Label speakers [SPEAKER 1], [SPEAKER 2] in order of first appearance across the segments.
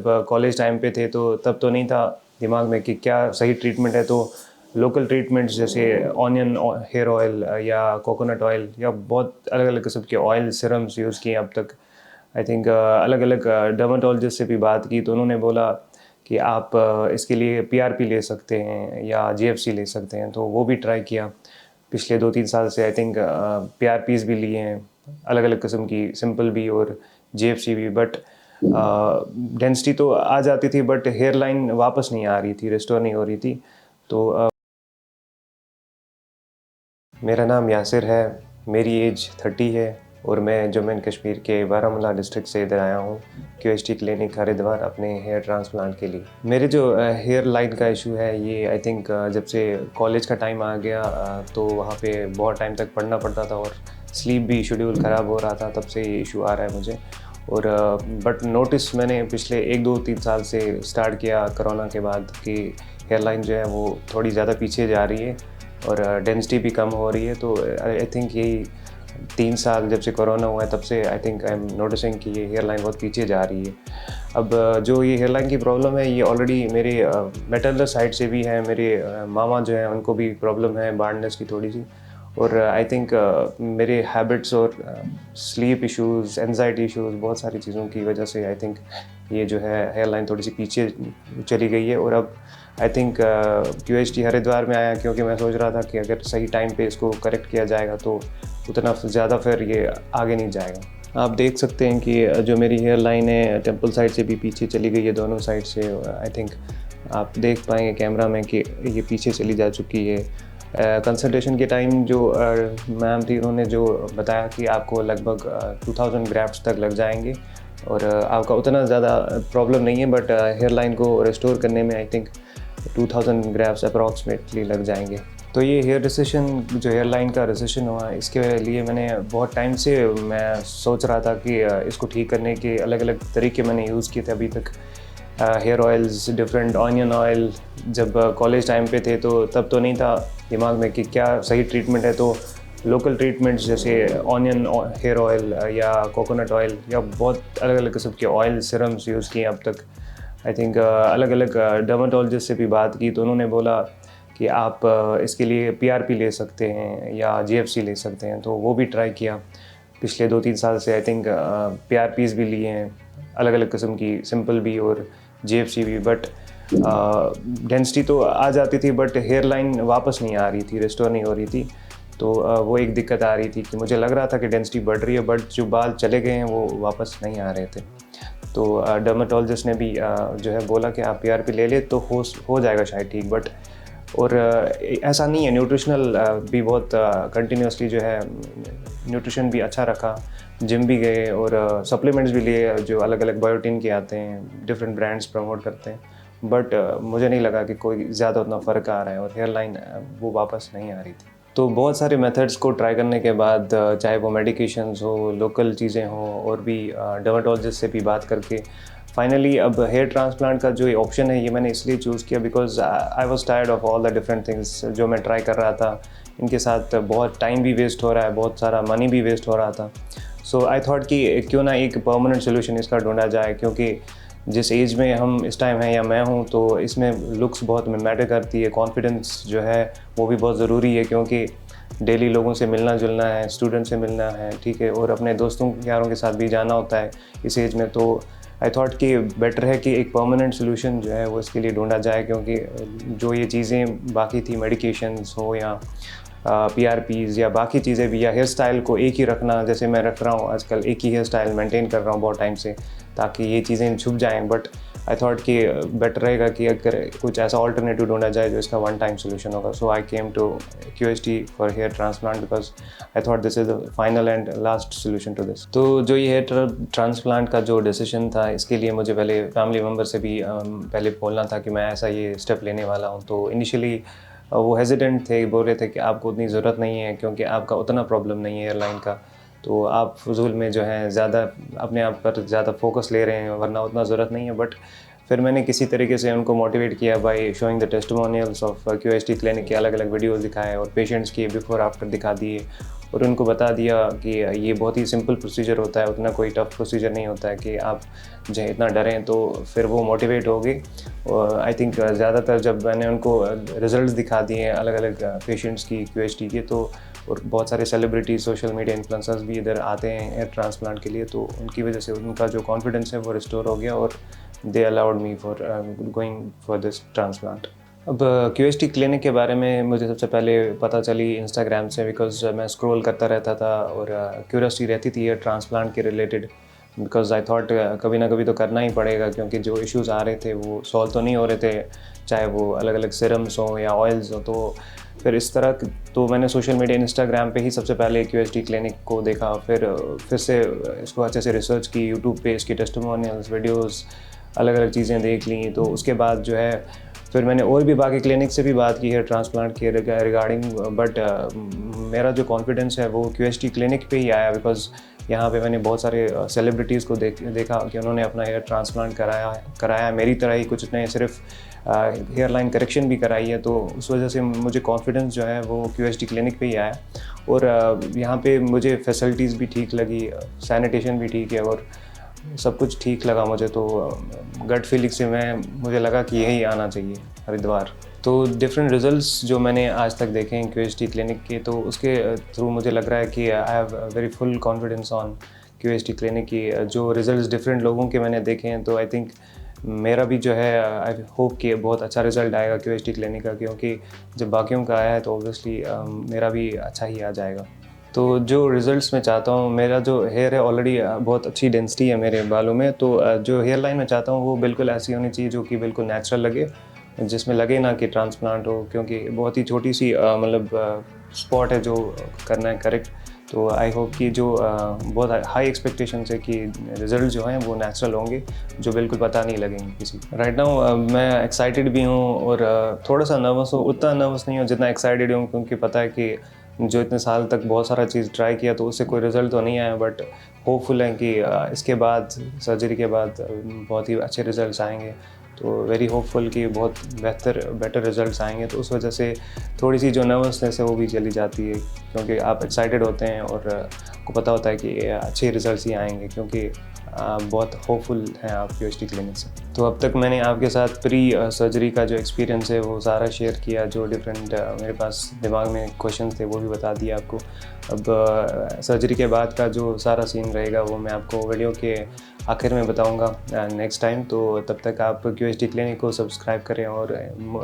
[SPEAKER 1] College time पे थे तो तब तो नहीं था दिमाग में कि क्या सही ट्रीटमेंट है, तो लोकल ट्रीटमेंट्स जैसे ऑनियन हेयर ऑयल या कोकोनट ऑयल या बहुत अलग अलग किस्म के ऑयल सिरम्स यूज़ किए अब तक। आई थिंक अलग अलग डर्माटोलॉजिस्ट से भी बात की तो उन्होंने बोला कि आप इसके लिए पीआरपी ले सकते हैं या जीएफसी ले सकते हैं, तो वो भी ट्राई किया पिछले 2-3 साल से। आई थिंक पीआरपीज़ भी लिए हैं अलग अलग किस्म की, सिंपल भी और जीएफसी भी, बट डेंसिटी तो आ जाती थी बट हेयर लाइन वापस नहीं आ रही थी, रिस्टोर नहीं हो रही थी। तो मेरा नाम यासिर है, मेरी एज 30 है और मैं जम्मू एंड कश्मीर के बारामूला डिस्ट्रिक्ट से इधर आया हूँ क्यूएचटी क्लिनिक हरिद्वार अपने हेयर ट्रांसप्लांट के लिए। मेरे जो हेयर लाइन का इशू है ये आई थिंक जब से कॉलेज का टाइम आ गया तो वहाँ पे बहुत टाइम तक पढ़ना पड़ता था और स्लीप भी शेड्यूल ख़राब हो रहा था, तब से ये इशू आ रहा है मुझे। और बट नोटिस मैंने पिछले 1-2-3 साल से स्टार्ट किया कोरोना के बाद कि हेयर लाइन जो है वो थोड़ी ज़्यादा पीछे जा रही है और डेंसिटी भी कम हो रही है। तो आई थिंक यही 3 साल जब से कोरोना हुआ है तब से I think I am noticing कि ये हेयर लाइन बहुत पीछे जा रही है। अब जो ये हेयर लाइन की प्रॉब्लम है ये ऑलरेडी मेरे मैटरनल साइड से भी है, मेरे मामा जो हैं उनको भी प्रॉब्लम है बार्डनेस की थोड़ी सी। और आई थिंक मेरे हैबिट्स और स्लीप इश्यूज़, एंजाइटी इश्यूज़, बहुत सारी चीज़ों की वजह से आई थिंक ये जो है हेयर लाइन थोड़ी सी पीछे चली गई है। और अब आई थिंक क्यूएचटी हरिद्वार में आया क्योंकि मैं सोच रहा था कि अगर सही टाइम पे इसको करेक्ट किया जाएगा तो उतना ज़्यादा फिर ये आगे नहीं जाएगा। आप देख सकते हैं कि जो मेरी हेयर लाइन है टेम्पल साइड से भी पीछे चली गई है, दोनों साइड से। आई थिंक आप देख पाएंगे कैमरा में कि ये पीछे चली जा चुकी है। कंसल्टेशन के टाइम जो मैम थी उन्होंने जो बताया कि आपको लगभग 2000 ग्राफ्ट्स तक लग जाएंगे और आपका उतना ज़्यादा प्रॉब्लम नहीं है, बट हेयर लाइन को रिस्टोर करने में आई थिंक 2000 ग्राफ्ट्स अप्रॉक्सीमेटली लग जाएंगे। तो ये हेयर रिसेशन, जो हेयर लाइन का रिसेशन हुआ इसके लिए मैंने बहुत टाइम से मैं सोच रहा था कि इसको ठीक करने के अलग अलग तरीके मैंने यूज़ किए थे अभी तक। Hair oils, different onion oil, जब कॉलेज टाइम पे थे तो तब तो नहीं था दिमाग में कि क्या सही ट्रीटमेंट है, तो लोकल ट्रीटमेंट्स जैसे ऑनियन हेयर ऑयल या कोकोनट ऑयल या बहुत अलग अलग किस्म के ऑयल सिरम्स यूज़ किए अब तक। आई थिंक अलग अलग डर्माटोलॉजिस्ट से भी बात की तो उन्होंने बोला कि आप इसके लिए पीआरपी ले सकते हैं या जीएफसी ले सकते हैं, तो वो भी ट्राई किया पिछले 2-3 साल से। आई थिंक पीआरपीज़ भी लिए हैं अलग अलग किस्म की, सिंपल भी और जीएफसी भी, बट डेंसिटी तो आ जाती थी बट हेयर लाइन वापस नहीं आ रही थी, रिस्टोर नहीं हो रही थी। तो वो एक दिक्कत आ रही थी कि मुझे लग रहा था कि डेंसिटी बढ़ रही है बट जो बाल चले गए हैं वो वापस नहीं आ रहे थे। तो डर्माटोलॉजिस्ट ने भी जो है बोला कि आप पीआरपी ले ले तो हो जाएगा शायद ठीक। बट और ऐसा नहीं है, न्यूट्रिशनल भी बहुत कंटिन्यूसली जो है न्यूट्रिशन भी अच्छा रखा, जिम भी गए और सप्लीमेंट्स भी लिए जो अलग अलग बायोटिन के आते हैं, डिफरेंट ब्रांड्स प्रमोट करते हैं। बट मुझे नहीं लगा कि कोई ज़्यादा उतना फ़र्क आ रहा है और हेयर लाइन वो वापस नहीं आ रही थी। तो बहुत सारे मेथड्स को ट्राई करने के बाद चाहे वो मेडिकेशंस हो, लोकल चीज़ें हो और भी डर्माटोलॉजिस्ट से भी बात करके फाइनली अब हेयर ट्रांसप्लांट का जो ऑप्शन है ये मैंने इसलिए चूज़ किया because I was tired of all the different things जो मैं ट्राई कर रहा था। इनके साथ बहुत टाइम भी वेस्ट हो रहा है, बहुत सारा मनी भी वेस्ट हो रहा था। सो आई थॉट कि क्यों ना एक परमानेंट सोल्यूशन इसका ढूंढा जाए, क्योंकि जिस एज में हम इस टाइम हैं या मैं हूँ तो इसमें लुक्स बहुत मैटर करती है, कॉन्फिडेंस जो है वो भी बहुत ज़रूरी है, क्योंकि डेली लोगों से मिलना जुलना है, स्टूडेंट से मिलना है, ठीक है, और अपने दोस्तों यारों के साथ भी जाना होता है इस एज में। तो आई थॉट कि बेटर है कि एक परमानेंट सोल्यूशन जो है वो इसके लिए ढूंढा जाए, क्योंकि जो ये चीज़ें बाकी थी, मेडिकेशंस हो या पीआरपीज़ या बाकी चीज़ें भी, या हेयर स्टाइल को एक ही रखना, जैसे मैं रख रहा हूँ आजकल, एक ही हेयर स्टाइल मेंटेन कर रहा हूँ बहुत टाइम से ताकि ये चीज़ें छुप जाएं। बट आई थॉट कि बेटर रहेगा कि अगर कुछ ऐसा ऑल्टरनेटिव ढूंढा जाए जो इसका वन टाइम सोल्यूशन होगा। So I came to QHT for hair transplant because I thought this is the final and last solution to this. तो जो ये हेयर ट्रांसप्लांट का जो डिसीजन था इसके लिए मुझे पहले फैमिली मेम्बर से भी पहले बोलना था कि मैं ऐसा ये स्टेप लेने वाला हूँ। तो इनिशियली वो हेजिडेंट थे, बोल रहे थे कि आपको उतनी ज़रूरत नहीं है क्योंकि आपका उतना प्रॉब्लम नहीं है एयरलाइन का, तो आप फजूल में जो है ज़्यादा अपने आप पर ज़्यादा फोकस ले रहे हैं, वरना उतना ज़रूरत नहीं है। बट फिर मैंने किसी तरीके से उनको मोटिवेट किया by showing the testimonials of QHT clinic के अलग अलग वीडियोस दिखाए और पेशेंट्स के बिफोर आफ्टर दिखा दिए और उनको बता दिया कि ये बहुत ही सिंपल प्रोसीजर होता है, उतना कोई टफ प्रोसीजर नहीं होता है कि आप जो है इतना डरें, तो फिर वो मोटिवेट हो गए। और आई थिंक ज़्यादातर जब मैंने उनको रिजल्ट्स दिखा दिए अलग अलग पेशेंट्स की QHT के, तो और बहुत सारे सेलिब्रिटी सोशल मीडिया इन्फ्लुएंसर्स भी इधर आते हैं हेयर ट्रांसप्लांट के लिए, तो उनकी वजह से उनका जो कॉन्फिडेंस है वो रिस्टोर हो गया और they allowed me for going for this transplant. अब QHT क्लिनिक के बारे में मुझे सबसे पहले पता चली इंस्टाग्राम से, बिकॉज मैं स्क्रॉल करता रहता था और क्यूरियोसिटी रहती थी हेयर ट्रांसप्लांट के रिलेटेड, बिकॉज आई थॉट कभी ना कभी तो करना ही पड़ेगा, क्योंकि जो इश्यूज़ आ रहे थे वो सॉल्व तो नहीं हो रहे थे, चाहे वो अलग अलग सिरम्स हो या ऑयल्स हो। तो फिर इस तरह तो मैंने सोशल मीडिया इंस्टाग्राम पे ही सबसे पहले QHT क्लिनिक को देखा, फिर से इसको अच्छे से रिसर्च की, यूट्यूब पे इसकी टेस्टिमोनियल्स वीडियोस अलग अलग चीज़ें देख ली। तो उसके बाद जो है फिर मैंने और भी बाकी क्लिनिक से भी बात की हेयर ट्रांसप्लांट के रिगार्डिंग, बट मेरा जो कॉन्फिडेंस है वो QHT क्लिनिक पे ही आया, बिकॉज यहाँ पे मैंने बहुत सारे सेलिब्रिटीज़ को देखा कि उन्होंने अपना हेयर ट्रांसप्लांट कराया मेरी तरह ही, कुछ ने सिर्फ हेयर लाइन करेक्शन भी कराई है। तो उस वजह से मुझे कॉन्फिडेंस जो है वो QHT क्लिनिक पे ही आया। और यहाँ पे मुझे फैसिलिटीज़ भी ठीक लगी, सैनिटेशन भी ठीक है और सब कुछ ठीक लगा मुझे। तो गट फीलिंग से मुझे लगा कि यही आना चाहिए हरिद्वार। तो डिफरेंट रिजल्ट्स जो मैंने आज तक देखे हैं QHT क्लिनिक के, तो उसके थ्रू मुझे लग रहा है कि I have very full confidence on QHT clinic की। जो रिजल्ट्स डिफरेंट लोगों के मैंने देखे हैं, तो आई थिंक मेरा भी जो है आई होप कि बहुत अच्छा रिज़ल्ट आएगा QHT क्लिनिक का, क्योंकि जब बाकियों का आया है तो ऑब्वियसली मेरा भी अच्छा ही आ जाएगा। तो जो रिज़ल्ट्स मैं चाहता हूँ, मेरा जो हेयर है ऑलरेडी बहुत अच्छी डेंसिटी है मेरे बालों में, तो जो हेयर लाइन मैं चाहता हूँ वो बिल्कुल ऐसी होनी चाहिए जो कि बिल्कुल नेचुरल लगे, जिसमें लगे ना कि ट्रांसप्लांट हो, क्योंकि बहुत ही छोटी सी मतलब स्पॉट है जो करना है करेक्ट। तो आई होप कि जो बहुत हाई एक्सपेक्टेशंस है कि रिज़ल्ट जो हैं वो नेचुरल होंगे, जो बिल्कुल पता नहीं लगेंगे किसी। राइट नाउ मैं एक्साइटेड भी हूँ और थोड़ा सा नर्वस हूँ, उतना नर्वस नहीं हूँ जितना एक्साइटेड हूँ, क्योंकि पता है कि जो इतने साल तक बहुत सारा चीज़ ट्राई किया तो उससे कोई रिज़ल्ट तो नहीं आया, बट होपफुल है कि इसके बाद सर्जरी के बाद बहुत ही अच्छे रिज़ल्ट्स आएंगे। तो वेरी होपफुल कि बहुत बेटर रिज़ल्ट्स आएंगे। तो उस वजह से थोड़ी सी जो नर्वसनेस है वो भी चली जाती है, क्योंकि आप एक्साइटेड होते हैं और आपको पता होता है कि अच्छे रिज़ल्ट्स ही आएंगे, क्योंकि बहुत होपफुल हैं आप QHT क्लिनिक से। तो अब तक मैंने आपके साथ प्री सर्जरी का जो एक्सपीरियंस है वो सारा शेयर किया, जो डिफरेंट मेरे पास दिमाग में क्वेश्चंस थे वो भी बता दिया आपको। अब सर्जरी के बाद का जो सारा सीन रहेगा वो मैं आपको वीडियो के आखिर में बताऊंगा नेक्स्ट टाइम। तो तब तक आप QHT क्लिनिक को सब्सक्राइब करें, और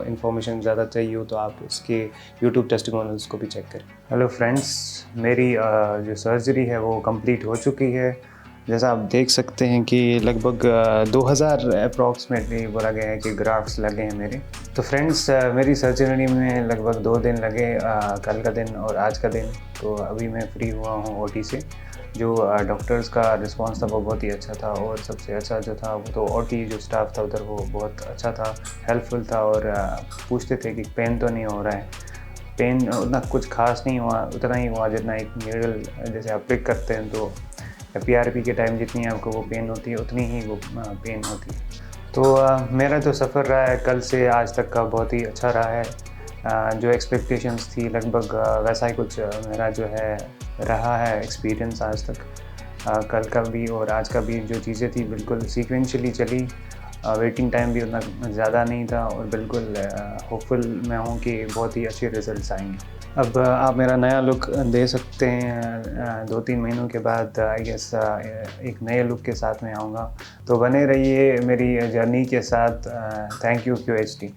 [SPEAKER 1] इन्फॉर्मेशन ज़्यादा चाहिए हो तो आप इसके यूट्यूब टेस्टिमोनियल्स को भी चेक करें। हेलो फ्रेंड्स, मेरी जो सर्जरी है वो कंप्लीट हो चुकी है। जैसा आप देख सकते हैं कि लगभग 2000 अप्रॉक्सीमेटली बोला गया है कि ग्राफ्ट्स लगे हैं मेरे। तो फ्रेंड्स, मेरी सर्जरी में लगभग 2 दिन लगे, कल का दिन और आज का दिन। तो अभी मैं फ्री हुआ हूँ OT से। जो डॉक्टर्स का रिस्पांस था वो बहुत ही अच्छा था, और सबसे अच्छा जो था वो तो OT जो स्टाफ था उधर वो बहुत अच्छा था, हेल्पफुल था, और पूछते थे कि पेन तो नहीं हो रहा है। पेन उतना कुछ खास नहीं हुआ, उतना ही हुआ जितना एक नीडल जैसे आप पिक करते हैं तो PRP के टाइम जितनी आपको वो पेन होती है उतनी ही वो पेन होती है। तो मेरा जो सफ़र रहा है कल से आज तक का बहुत ही अच्छा रहा है। जो एक्सपेक्टेशंस थी लगभग वैसा ही कुछ मेरा जो है रहा है एक्सपीरियंस आज तक। कल का भी और आज का भी जो चीज़ें थी बिल्कुल सीक्वेंशली चली। वेटिंग टाइम भी उतना ज़्यादा नहीं था, और बिल्कुल होपफुल मैं हूँ कि बहुत ही अच्छे रिज़ल्ट्स आएंगे। अब आप मेरा नया लुक दे सकते हैं 2-3 महीनों के बाद। आई गेस एक नए लुक के साथ में आऊँगा। तो बने रहिए मेरी जर्नी के साथ। Thank you QHT।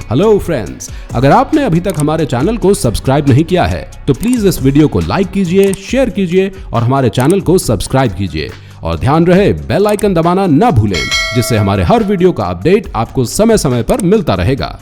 [SPEAKER 2] Hello friends, अगर आपने अभी तक हमारे चैनल को सब्सक्राइब नहीं किया है तो प्लीज इस वीडियो को लाइक कीजिए, शेयर कीजिए और हमारे चैनल को सब्सक्राइब कीजिए। और ध्यान रहे बेल आइकन दबाना ना भूलें, जिससे हमारे हर वीडियो का अपडेट आपको समय समय पर मिलता रहेगा।